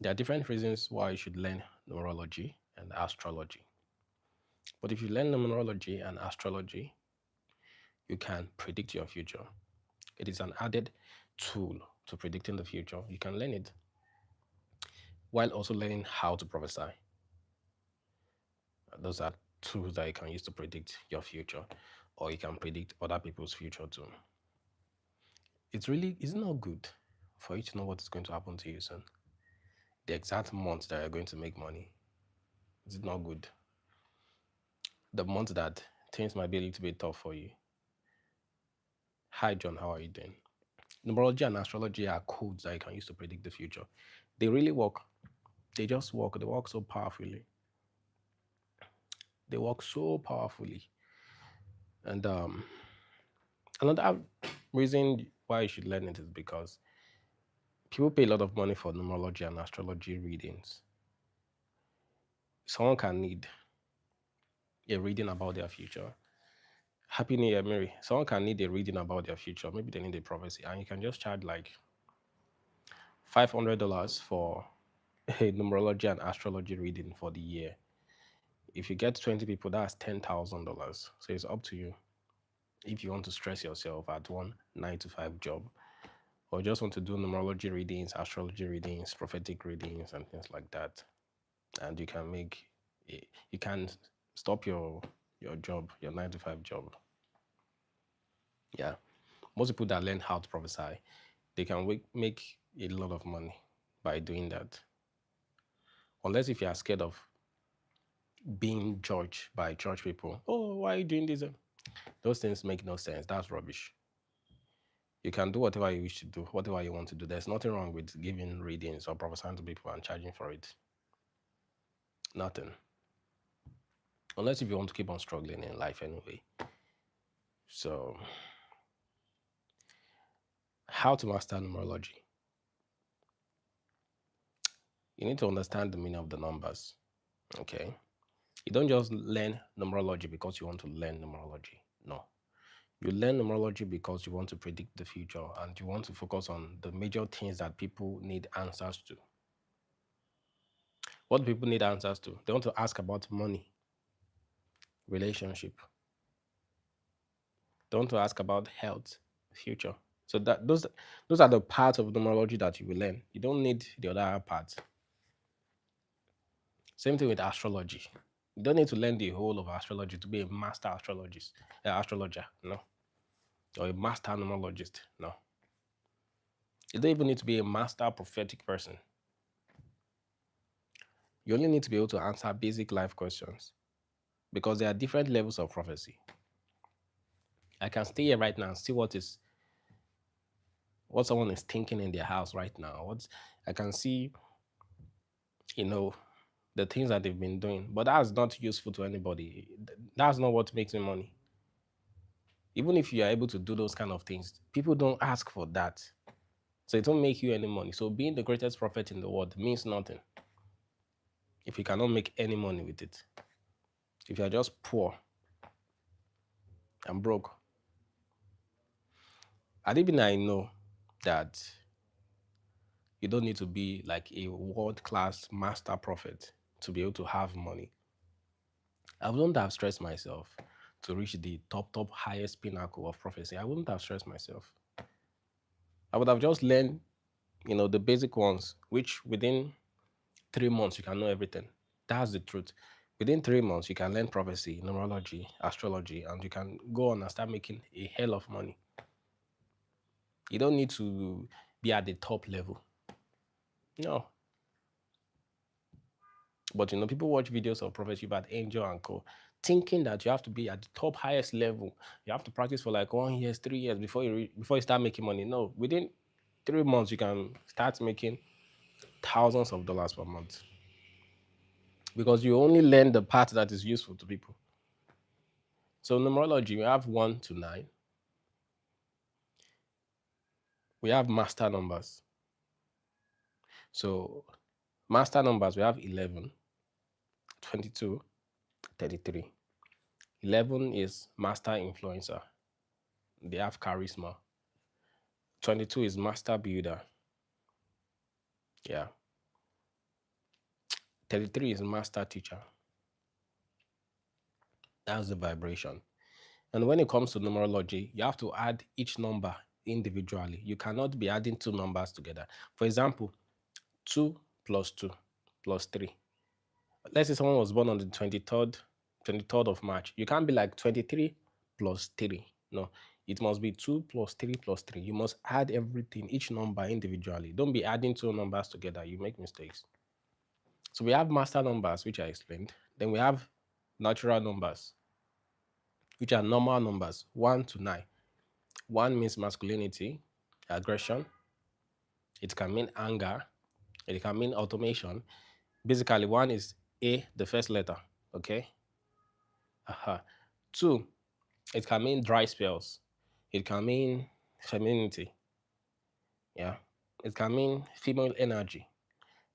There are different reasons why you should learn numerology and astrology. But if you learn numerology and astrology, you can predict your future. It is an added tool to predicting the future. You can learn it while also learning how to prophesy. Those are tools that you can use to predict your future, or you can predict other people's future too. It's not good for you to know what is going to happen to you soon. The exact month that you're going to make money. It's not good. The month that things might be a little bit tough for you. Hi John, how are you doing? Numerology and astrology are codes that you can use to predict the future. They really work. They just work. They work so powerfully. They work so powerfully. And another reason why you should learn it is because people pay a lot of money for numerology and astrology readings. Someone can need a reading about their future. Happy New Year, Mary. Someone can need a reading about their future. Maybe they need a prophecy, and you can just charge like $500 for a numerology and astrology reading for the year. If you get 20 people, that's $10,000. So it's up to you if you want to stress yourself at one 9 to 5 job, or just want to do numerology readings, astrology readings, prophetic readings, and things like that. And you can stop your job, your 9 to 5 job. Yeah, most people that learn how to prophesy, they can make a lot of money by doing that. Unless if you are scared of being judged by church people. Oh, why are you doing this? Those things make no sense. That's rubbish. You can do whatever you wish to do, whatever you want to do. There's nothing wrong with giving readings or prophesying to people and charging for it. Nothing. Unless if you want to keep on struggling in life anyway. So, how to master numerology? You need to understand the meaning of the numbers. Okay. You don't just learn numerology because you want to learn numerology. No. You learn numerology because you want to predict the future and you want to focus on the major things that people need answers to. What do people need answers to? They want to ask about money, relationship. They want to ask about health, future. So those are the parts of numerology that you will learn. You don't need the other parts. Same thing with astrology. You don't need to learn the whole of astrology to be a master astrologer. No, or a master numerologist. No, you don't even need to be a master prophetic person. You only need to be able to answer basic life questions because there are different levels of prophecy. I can stay here right now and see what someone is thinking in their house right now. What I can see, you know, the things that they've been doing, but that's not useful to anybody. That's not what makes me money. Even if you are able to do those kind of things, people don't ask for that. So it won't make you any money. So being the greatest prophet in the world means nothing if you cannot make any money with it. If you are just poor and broke. Even I know that you don't need to be like a world class master prophet to be able to have money. I wouldn't have stressed myself to reach the top highest pinnacle of prophecy. I wouldn't have stressed myself. I would have just learned, the basic ones, which within 3 months you can know everything. That's the truth. Within 3 months, you can learn prophecy, numerology, astrology, and you can go on and start making a hell of money. You don't need to be at the top level. No. But people watch videos of prophecy about Angel and Co. Thinking that you have to be at the top highest level. You have to practice for like 1 year, 3 years before you start making money. No, within 3 months you can start making thousands of dollars per month. Because you only learn the part that is useful to people. So numerology, we have 1 to 9. We have master numbers. So master numbers, we have 11, 22, 33. 11 is master influencer. They have charisma. 22 is master builder. Yeah. 33 is master teacher. That's the vibration. And when it comes to numerology, you have to add each number individually. You cannot be adding two numbers together. For example, 2 plus 2 plus 3. Let's say someone was born on the 23rd of March. You can't be like 23 plus 3. No, it must be 2 plus 3 plus 3. You must add everything, each number individually. Don't be adding two numbers together. You make mistakes. So we have master numbers, which I explained. Then we have natural numbers, which are normal numbers, 1 to 9. 1 means masculinity, aggression. It can mean anger. It can mean automation. Basically, 1 is A, the first letter. Okay. Aha. 2, it can mean dry spells. It can mean femininity. Yeah. It can mean female energy.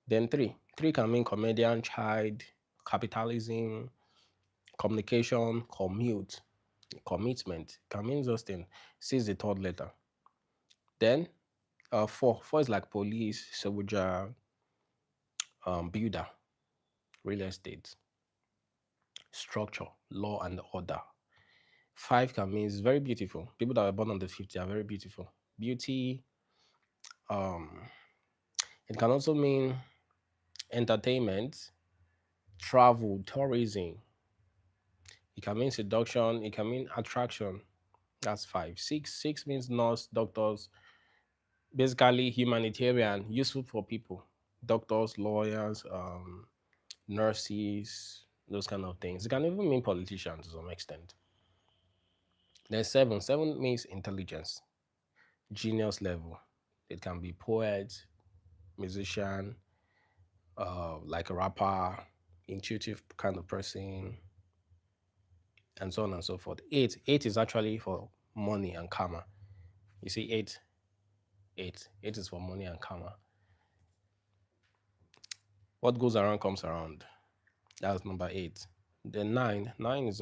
Then 3 can mean comedian, child, capitalism, communication, commitment. Can mean those things. 6 is the third letter. Then 4 is like police, soldier, builder, real estate, structure, law and order. 5 can mean it's very beautiful. People that were born on the 5th are very beautiful. Beauty. Um, it can also mean entertainment, travel, tourism. It can mean seduction. It can mean attraction. That's 5. Six means nurse, doctors, basically humanitarian, useful for people. Doctors, lawyers, nurses, those kind of things. It can even mean politicians to some extent. Then 7 means intelligence, genius level. It can be poet, musician, like a rapper, intuitive kind of person, and so on and so forth. Eight is actually for money and karma. You see, eight is for money and karma. What goes around comes around. That's number 8. Then nine is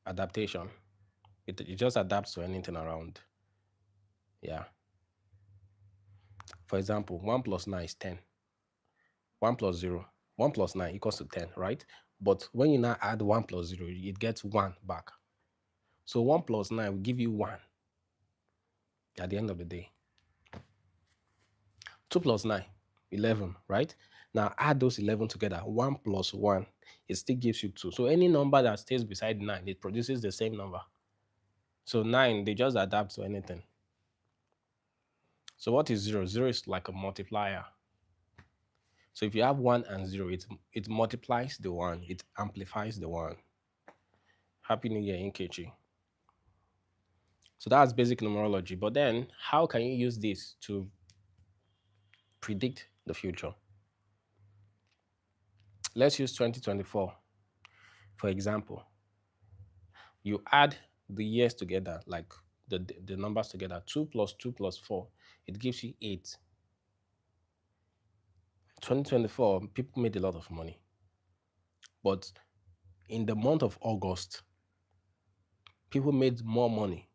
adaptation. It just adapts to anything around. Yeah. For example, 1 plus 9 is 10. 1 plus 0. 1 plus 9 equals to 10, right? But when you now add 1 plus 0, it gets 1 back. So 1 plus 9 will give you 1 at the end of the day. 2 plus 9, 11, right? Now add those 11 together. 1 plus 1, it still gives you 2. So any number that stays beside 9, it produces the same number. So 9, they just adapt to anything. So what is 0? 0 is like a multiplier. So if you have 1 and 0, it multiplies the 1, it amplifies the 1. Happy New Year, Inkechi. So that's basic numerology. But then, how can you use this to predict the future? Let's use 2024, for example. You add the years together, like the numbers together, 2 plus 2 plus 4, it gives you 8. 2024, people made a lot of money. But in the month of August, people made more money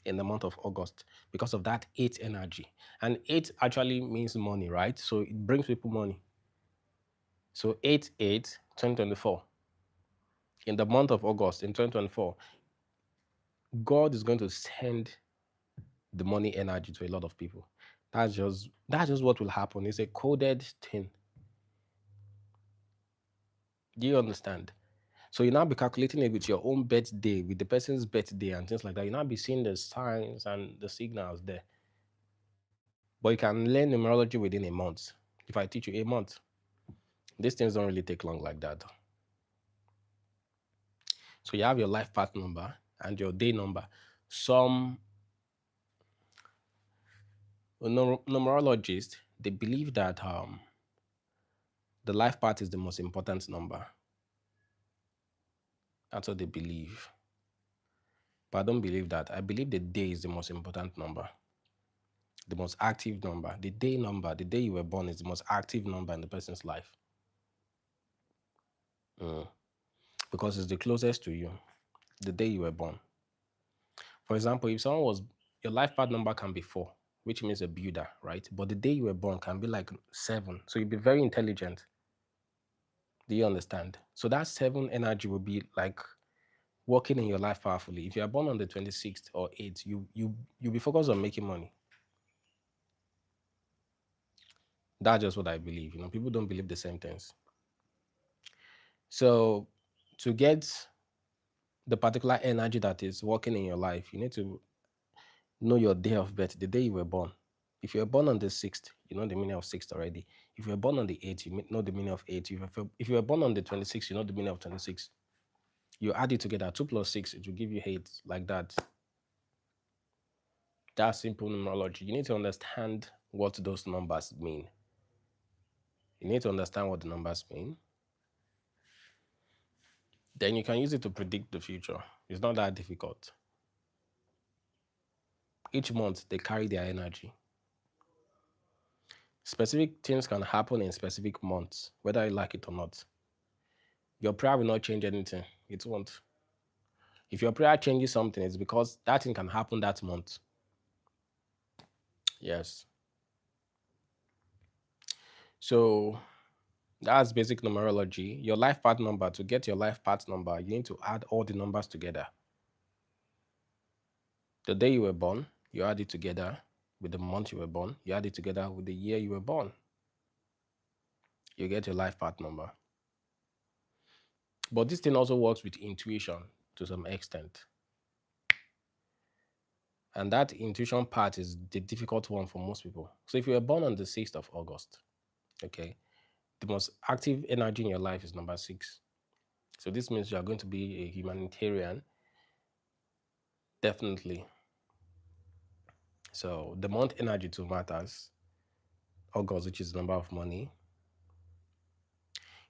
in the month of August because of that 8 energy. And 8 actually means money, right? So it brings people money. So 8, 2024. In the month of August in 2024, God is going to send the money energy to a lot of people. That's just what will happen. It's a coded thing. Do you understand? So you now be calculating it with your own birthday, with the person's birthday and things like that. You now be seeing the signs and the signals there. But you can learn numerology within a month. If I teach you a month, these things don't really take long like that. So you have your life path number and your day number. Some numerologists, they believe that the life path is the most important number. That's what they believe. But I don't believe that. I believe the day is the most important number, the most active number. The day number, the day you were born, is the most active number in the person's life. Because it's the closest to you, the day you were born. For example, if someone was, your life path number can be 4, which means a builder, right? But the day you were born can be like 7. So you'll be very intelligent. Do you understand? So that 7 energy will be like working in your life powerfully. If you are born on the 26th or 8th, you'll be focused on making money. That's just what I believe. People don't believe the same things. So to get the particular energy that is working in your life, you need to know your day of birth, the day you were born. If you were born on the 6th, you know the meaning of 6th already. If you were born on the 8th, you know the meaning of 8th. If you were born on the 26th, you know the meaning of 26. You add it together, 2 plus 6, it will give you 8, like that. That's simple numerology. You need to understand what those numbers mean. You need to understand what the numbers mean. Then you can use it to predict the future. It's not that difficult. Each month, they carry their energy. Specific things can happen in specific months, whether you like it or not. Your prayer will not change anything. It won't. If your prayer changes something, it's because that thing can happen that month. Yes. So that's basic numerology. Your life path number, to get your life path number, you need to add all the numbers together. The day you were born, you add it together with the month you were born, you add it together with the year you were born. You get your life path number. But this thing also works with intuition to some extent. And that intuition part is the difficult one for most people. So if you were born on the 6th of August, okay, the most active energy in your life is number 6. So this means you are going to be a humanitarian, definitely. So the month energy too matters. August, which is the number of money.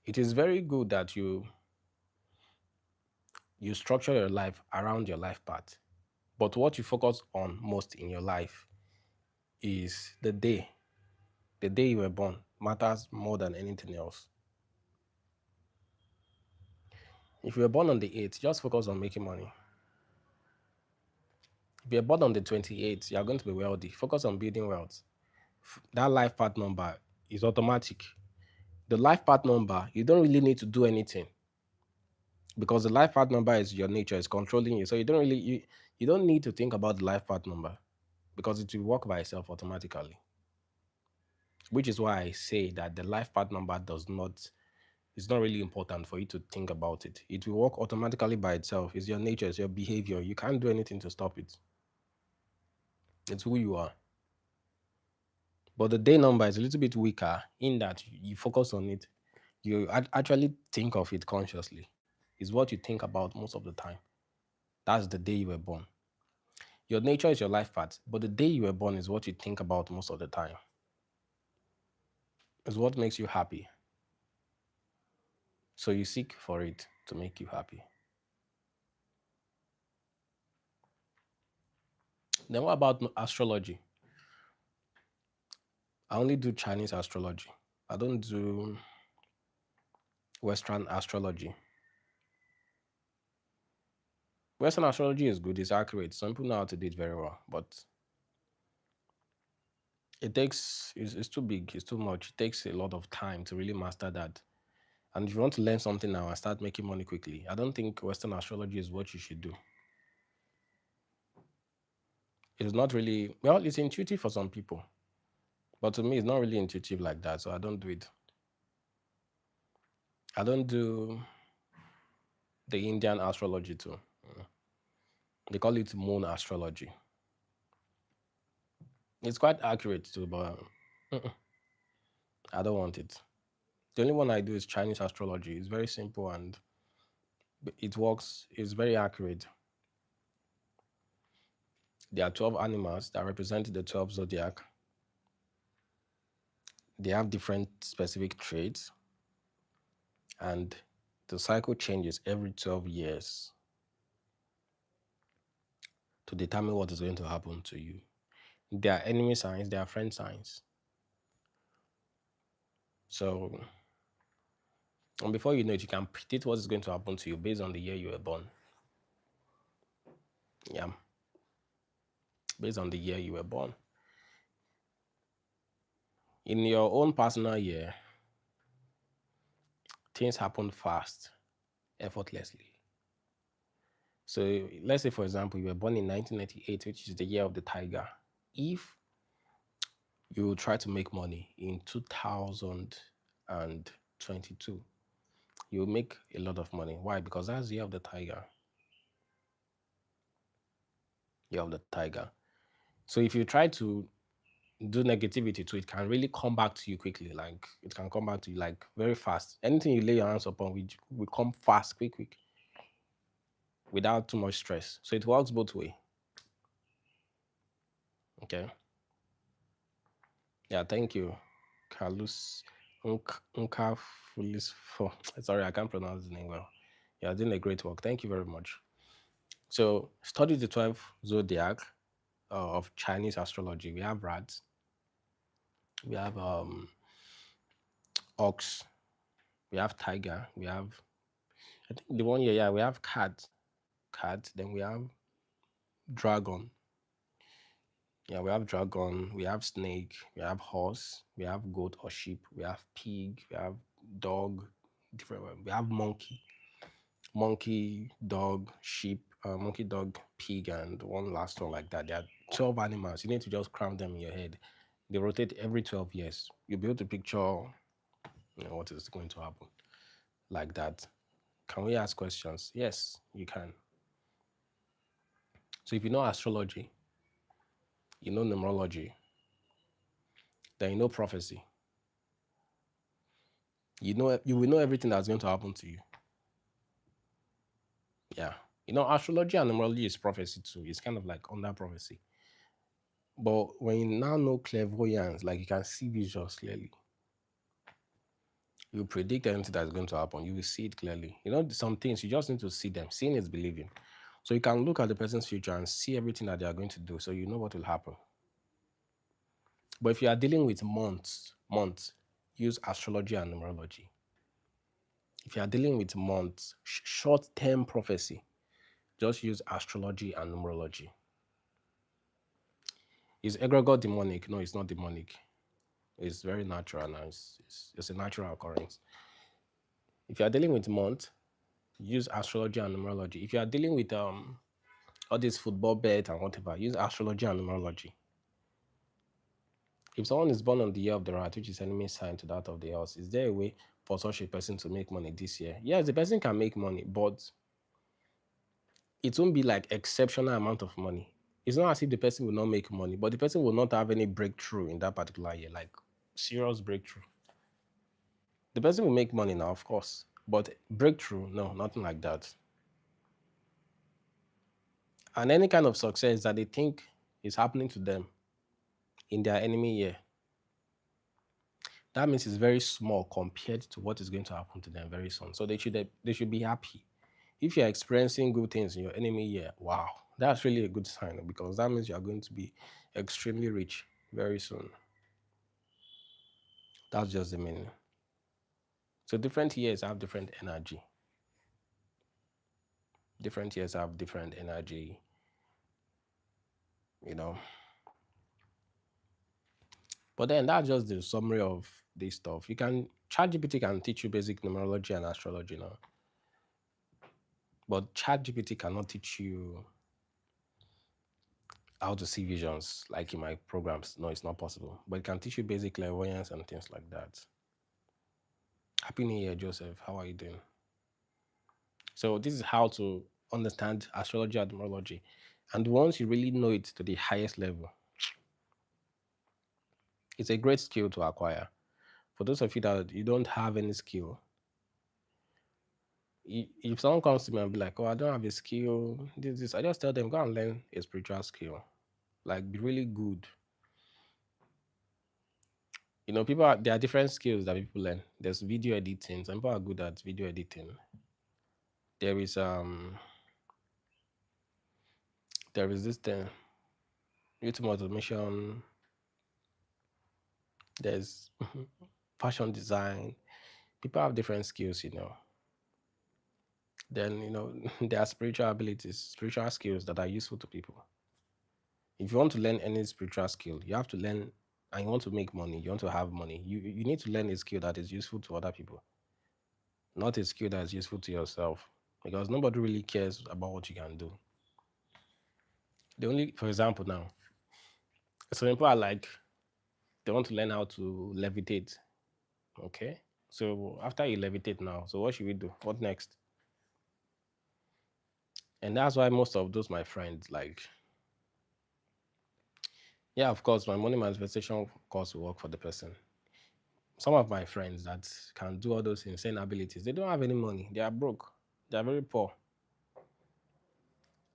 It is very good that you structure your life around your life path. But what you focus on most in your life is the day. The day you were born matters more than anything else. If you were born on the 8th, just focus on making money. If you're born on the 28th, you're going to be wealthy. Focus on building wealth. That life path number is automatic. The life path number, you don't really need to do anything because the life path number is your nature, it's controlling you. So you don't need to think about the life path number because it will work by itself automatically. Which is why I say that the life path number it's not really important for you to think about it. It will work automatically by itself. It's your nature, it's your behavior. You can't do anything to stop it. It's who you are. But the day number is a little bit weaker in that you focus on it. You actually think of it consciously. It's what you think about most of the time. That's the day you were born. Your nature is your life path, but the day you were born is what you think about most of the time. It's what makes you happy. So you seek for it to make you happy. Then what about astrology? I only do Chinese astrology. I don't do Western astrology. Western astrology is good, it's accurate. Some people know how to do it very well, but it's too big, it's too much. It takes a lot of time to really master that. And if you want to learn something now and start making money quickly, I don't think Western astrology is what you should do. It's not really, well, it's intuitive for some people, but to me, it's not really intuitive like that, so I don't do it. I don't do the Indian astrology too. They call it moon astrology. It's quite accurate too, but I don't want it. The only one I do is Chinese astrology. It's very simple and it works. It's very accurate. There are 12 animals that represent the 12 zodiac. They have different specific traits, and the cycle changes every 12 years to determine what is going to happen to you. There are enemy signs, there are friend signs. So, and before you know it, you can predict what is going to happen to you based on the year you were born. Yeah, based on the year you were born. In your own personal year, things happen fast, effortlessly. So let's say, for example, you were born in 1998, which is the year of the tiger. If you try to make money in 2022, you'll make a lot of money. Why? Because that's the year of the tiger. Year of the tiger. So if you try to do negativity to it, can really come back to you quickly. Like it can come back to you like very fast. Anything you lay your hands upon will come fast, quick, without too much stress. So it works both way. Okay. Yeah, thank you. Carlos Unka Fulis for sorry, I can't pronounce the name well. Yeah, doing a great work. Thank you very much. So study the 12 zodiac of Chinese astrology. We have rats, we have ox, we have tiger, we have I think the one year, yeah, we have cat, then we have dragon. Yeah, we have dragon, we have snake, we have horse, we have goat or sheep, we have pig, we have dog, different we have monkey, dog, sheep, monkey, dog, pig, and one last one like that. There are 12 animals. You need to just cram them in your head. They rotate every 12 years. You'll be able to picture what is going to happen like that. Can we ask questions? Yes, you can. So if you know astrology, you know numerology, then you know prophecy. You will know everything that's going to happen to you. Yeah. Astrology and numerology is prophecy too. It's kind of like under prophecy. But when you now know clairvoyance, like you can see visions clearly, you predict anything that's going to happen. You will see it clearly. Some things you just need to see them. Seeing is believing. So you can look at the person's future and see everything that they are going to do. So you know what will happen. But if you are dealing with months, use astrology and numerology. If you are dealing with months, short-term prophecy, just use astrology and numerology. Is egregore demonic? No, it's not demonic. It's very natural now. It's a natural occurrence. If you are dealing with month, use astrology and numerology. If you are dealing with all this football bet and whatever, use astrology and numerology. If someone is born on the year of the rat, which is enemy sign to that of the horse, is there a way for such a person to make money this year? Yes, the person can make money, but it won't be like exceptional amount of money. It's not as if the person will not make money, but the person will not have any breakthrough in that particular year, like serious breakthrough. The person will make money now, of course, but breakthrough, no, nothing like that. And any kind of success that they think is happening to them in their enemy year, that means it's very small compared to what is going to happen to them very soon. So they should be happy. If you're experiencing good things in your enemy year, wow, that's really a good sign because that means you're going to be extremely rich very soon. That's just the meaning. So different years have different energy. Different years have different energy, you know. But then that's just the summary of this stuff. ChatGPT can teach you basic numerology and astrology now. But ChatGPT cannot teach you how to see visions like in my programs. No, it's not possible. But it can teach you basic clairvoyance and things like that. Happy New Year, Joseph. How are you doing? So this is how to understand astrology and numerology. And once you really know it to the highest level, it's a great skill to acquire. For those of you that you don't have any skill, if someone comes to me and be like, "Oh, I don't have a skill," this, I just tell them, go and learn a spiritual skill. Like, be really good. There are different skills that people learn. There's video editing. Some people are good at video editing. There is this thing, YouTube automation. There's fashion design. People have different skills. Then there are spiritual abilities, spiritual skills that are useful to people. If you want to learn any spiritual skill, you have to learn and you want to make money, you want to have money, you need to learn a skill that is useful to other people, not a skill that is useful to yourself. Because nobody really cares about what you can do. The only, for example, now, some people are like, they want to learn how to levitate. Okay. So after you levitate now, so what should we do? What next? And that's why most of those my friends, like, yeah, of course, my money manifestation course will work for the person. Some of my friends that can do all those insane abilities, they don't have any money. They are broke. They are very poor.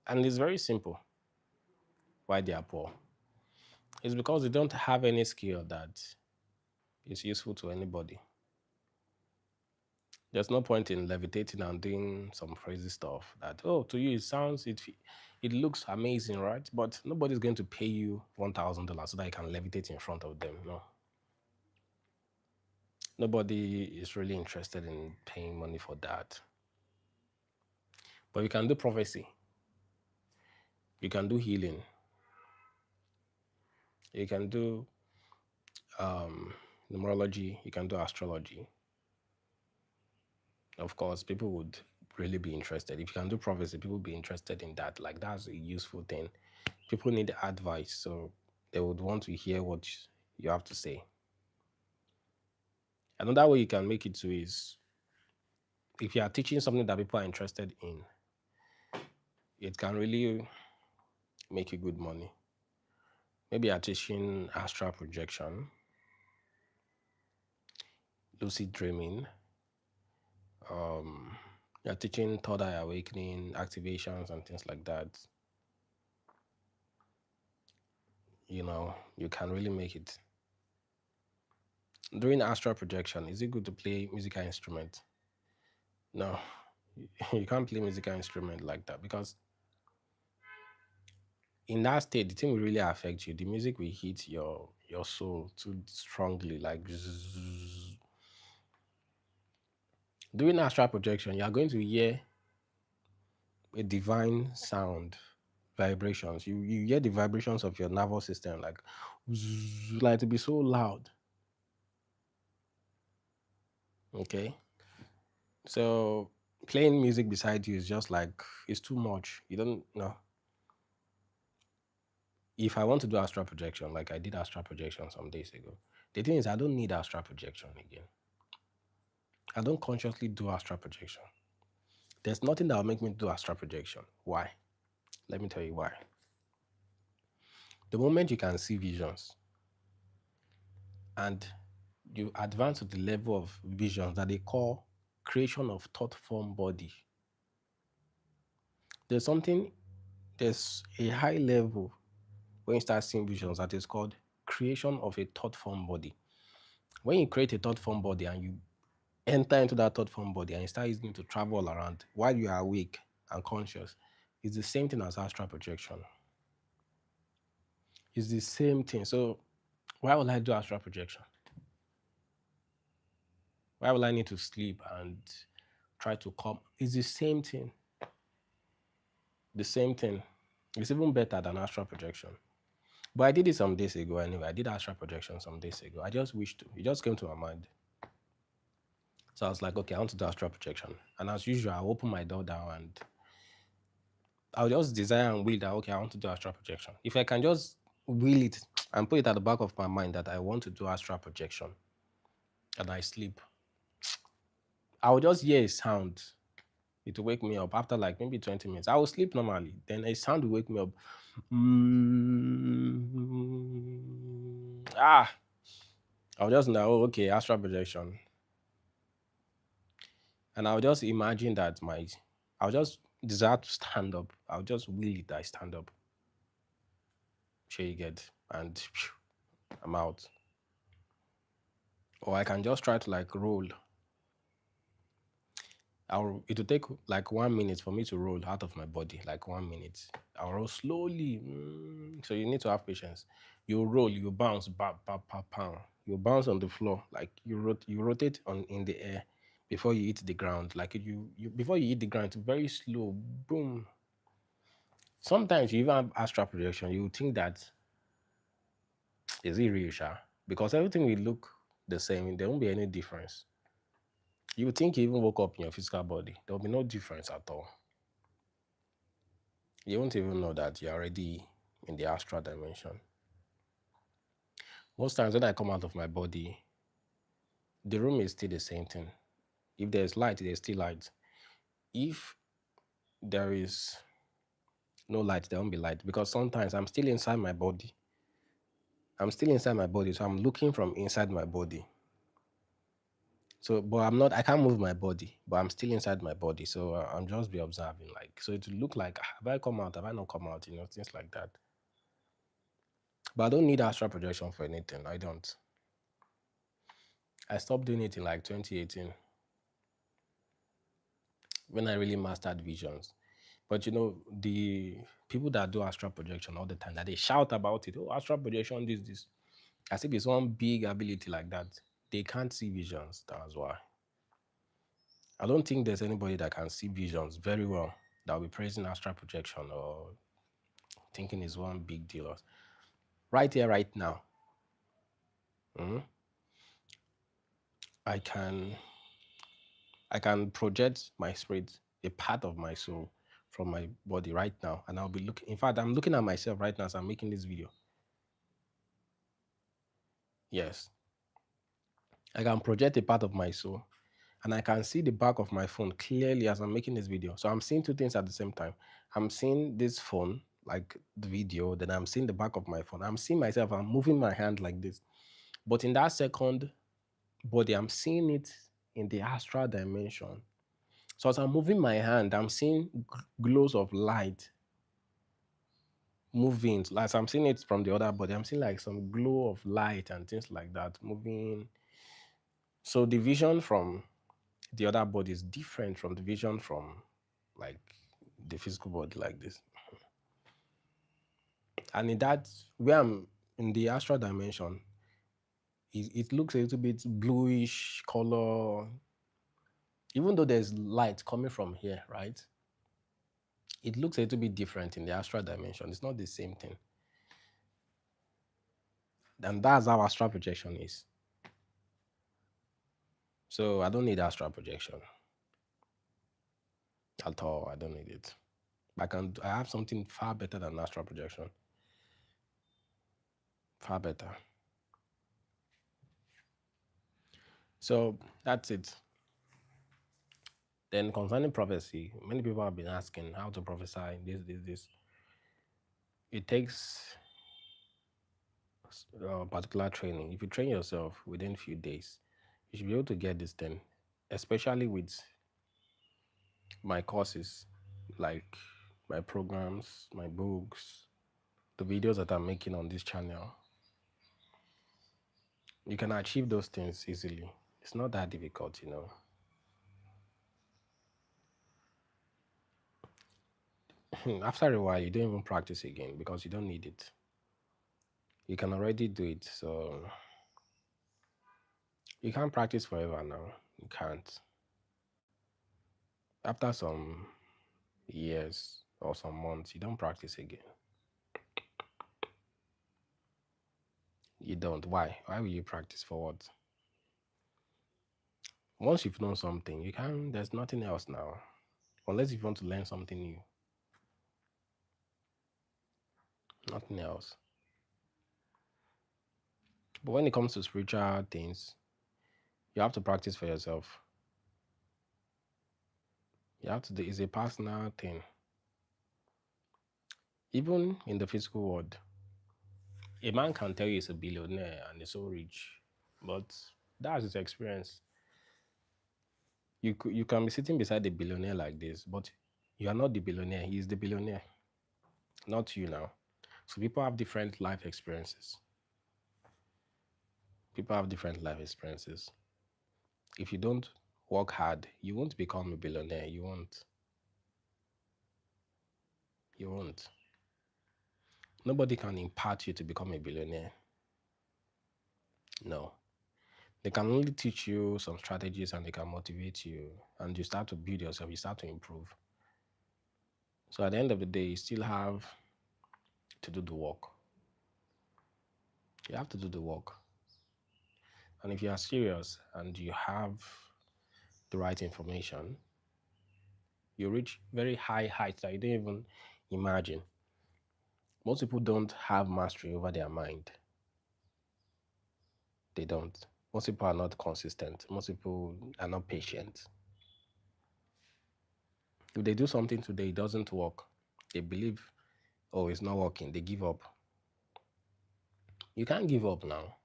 And it's very simple why they are poor. It's because they don't have any skill that is useful to anybody. There's no point in levitating and doing some crazy stuff that, oh, to you it sounds, it looks amazing, right? But nobody's going to pay you $1,000 so that you can levitate in front of them. No. Nobody is really interested in paying money for that. But you can do prophecy. You can do healing. You can do um, numerology. You can do astrology. Of course, people would really be interested. If you can do prophecy, people would be interested in that. Like, that's a useful thing. People need advice, so they would want to hear what you have to say. Another way you can make it too is if you are teaching something that people are interested in, it can really make you good money. Maybe you're teaching astral projection, lucid dreaming, um, you're teaching third eye awakening, activations, and things like that. You can really make it. During astral projection, is it good to play musical instrument? No, you can't play musical instrument like that because in that state, the thing will really affect you. The music will hit your soul too strongly, like zzzz. During astral projection, you are going to hear a divine sound, vibrations. You hear the vibrations of your nervous system, like zzz, like to be so loud. Okay, so playing music beside you is just like it's too much. You don't know. If I want to do astral projection, like I did astral projection some days ago, the thing is I don't need astral projection again. I don't consciously do astral projection. There's nothing that will make me do astral projection. Why? Let me tell you why. The moment you can see visions and you advance to the level of visions that they call creation of thought form body, there's something, there's a high level when you start seeing visions that is called creation of a thought form body. When you create a thought form body and you enter into that thought form body and you start using it to travel all around while you are awake and conscious, it's the same thing as astral projection. It's the same thing. So why will I do astral projection? Why will I need to sleep and try to come? It's the same thing. The same thing. It's even better than astral projection. But I did it some days ago anyway. I did astral projection some days ago. I just wished to. It just came to my mind. So I was like, okay, I want to do astral projection. And as usual, I'll open my door down and I'll just desire and will that, okay, I want to do astral projection. If I can just will it and put it at the back of my mind that I want to do astral projection and I sleep, I'll just hear a sound. It will wake me up after like maybe 20 minutes. I will sleep normally. Then a sound will wake me up. Ah, I'll just know, oh, okay, astral projection. And I'll just imagine that I'll just desire to stand up. I'll just will it, I stand up. Sure you get, and I'm out. Or I can just try to like roll. It will take like 1 minute for me to roll out of my body, like 1 minute. I'll roll slowly. So you need to have patience. You roll, you bounce, bam, bam, bam, bam. You bounce on the floor, like you rotate on in the air before you hit the ground. Like you before you hit the ground, it's very slow. Boom. Sometimes you even have astral projection. You think that Is it real, Sha? Because everything will look the same. There won't be any difference. You would think you even woke up in your physical body. There will be no difference at all. You won't even know that you're already in the astral dimension. Most times when I come out of my body, the room is still the same thing. If there's light, there's still light. If there is no light, there won't be light. Because sometimes I'm still inside my body. I'm still inside my body, so I'm looking from inside my body. So, but I'm not, I can't move my body, but I'm still inside my body. So I'm just be observing, like, so it will look like, have I come out? Have I not come out? Things like that. But I don't need astral projection for anything. I don't. I stopped doing it in like 2018 when I really mastered visions. But the people that do astral projection all the time, that they shout about it, oh, astral projection, this, as if it's one big ability like that. They can't see visions. That's why. I don't think there's anybody that can see visions very well that will be praising astral projection or thinking it's one big deal. Right here, right now, I can project my spirit, a part of my soul, from my body right now, and I'll be looking. In fact, I'm looking at myself right now as I'm making this video. Yes, I can project a part of my soul, and I can see the back of my phone clearly as I'm making this video. So I'm seeing two things at the same time. I'm seeing this phone, like the video, then I'm seeing the back of my phone. I'm seeing myself, I'm moving my hand like this. But in that second body, I'm seeing it in the astral dimension. So as I'm moving my hand, I'm seeing glows of light moving. Like I'm seeing it from the other body. I'm seeing like some glow of light and things like that moving. So the vision from the other body is different from the vision from like the physical body like this. And in that, where I'm in the astral dimension, it looks a little bit bluish color. Even though there's light coming from here, right? It looks a little bit different in the astral dimension. It's not the same thing. And that's how astral projection is. So I don't need astral projection at all. I don't need it. I have something far better than astral projection. Far better. So that's it. Then concerning prophecy, many people have been asking how to prophesy, this. It takes particular training. If you train yourself within a few days, you should be able to get this thing, especially with my courses, like my programs, my books, the videos that I'm making on this channel. You can achieve those things easily. It's not that difficult. After a while, you don't even practice again because you don't need it. You can already do it. So you can't practice forever now. You can't. After some years or some months, you don't practice again. You don't. Why? Why will you practice for what? Once you've known something, there's nothing else now. Unless you want to learn something new. Nothing else. But when it comes to spiritual things, you have to practice for yourself. You have to do it's a personal thing. Even in the physical world, a man can tell you he's a billionaire and he's so rich, but that's his experience. You can be sitting beside a billionaire like this, but you are not the billionaire. He is the billionaire, not you now. So people have different life experiences. People have different life experiences. If you don't work hard, you won't become a billionaire. You won't. You won't. Nobody can impart you to become a billionaire. No. They can only teach you some strategies and they can motivate you and you start to build yourself, you start to improve. So at the end of the day, you still have to do the work. You have to do the work. And if you are serious and you have the right information, you reach very high heights that you don't even imagine. Most people don't have mastery over their mind. They don't. Most people are not consistent. Most people are not patient. If they do something today, it doesn't work. They believe, oh, it's not working. They give up. You can't give up now.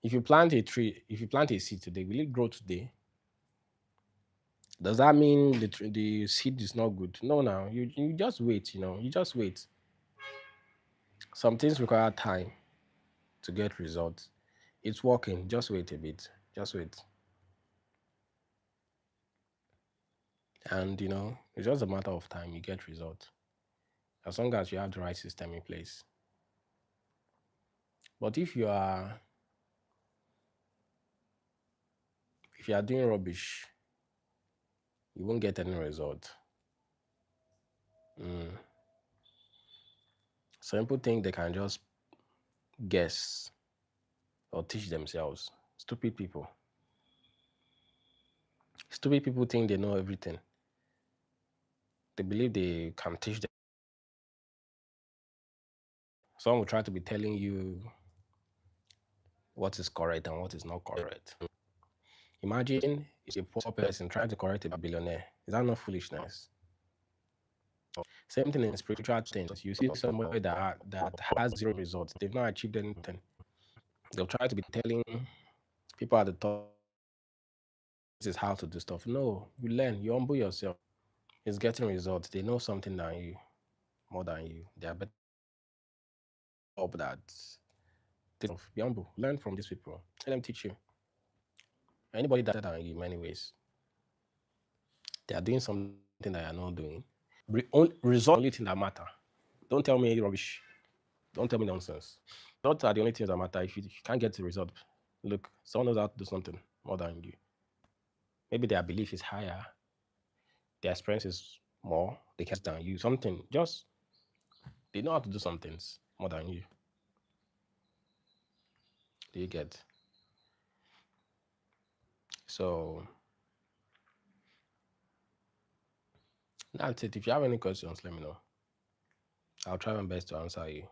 If you plant a tree, if you plant a seed today, will it grow today? Does that mean the seed is not good? No, now you just wait. You just wait. Some things require time to get results. It's working. Just wait a bit. Just wait. And it's just a matter of time. You get results as long as you have the right system in place. But if you are doing rubbish, you won't get any result. Mm. Some people think they can just guess or teach themselves. Stupid people. Stupid people think they know everything. They believe they can teach them. Some will try to be telling you what is correct and what is not correct. Imagine a poor person trying to correct a billionaire. Is that not foolishness? Same thing in spiritual things. You see somebody that has zero results. They've not achieved anything. They'll try to be telling people at the top this is how to do stuff. No, you learn, you humble yourself. It's getting results. They know something than you, more than you. They are better up that. Be humble. Learn from these people. Let them teach you. Anybody that's better than you in many ways, they are doing something that you are not doing. Result only thing that matter. Don't tell me rubbish. Don't tell me nonsense. Results are the only things that matter. If you can't get the result, look, someone knows how to do something more than you. Maybe their belief is higher, their experience is more, they can than you. Something just they know how to do some things more than you. Do you get? So that's it. If you have any questions, let me know. I'll try my best to answer you.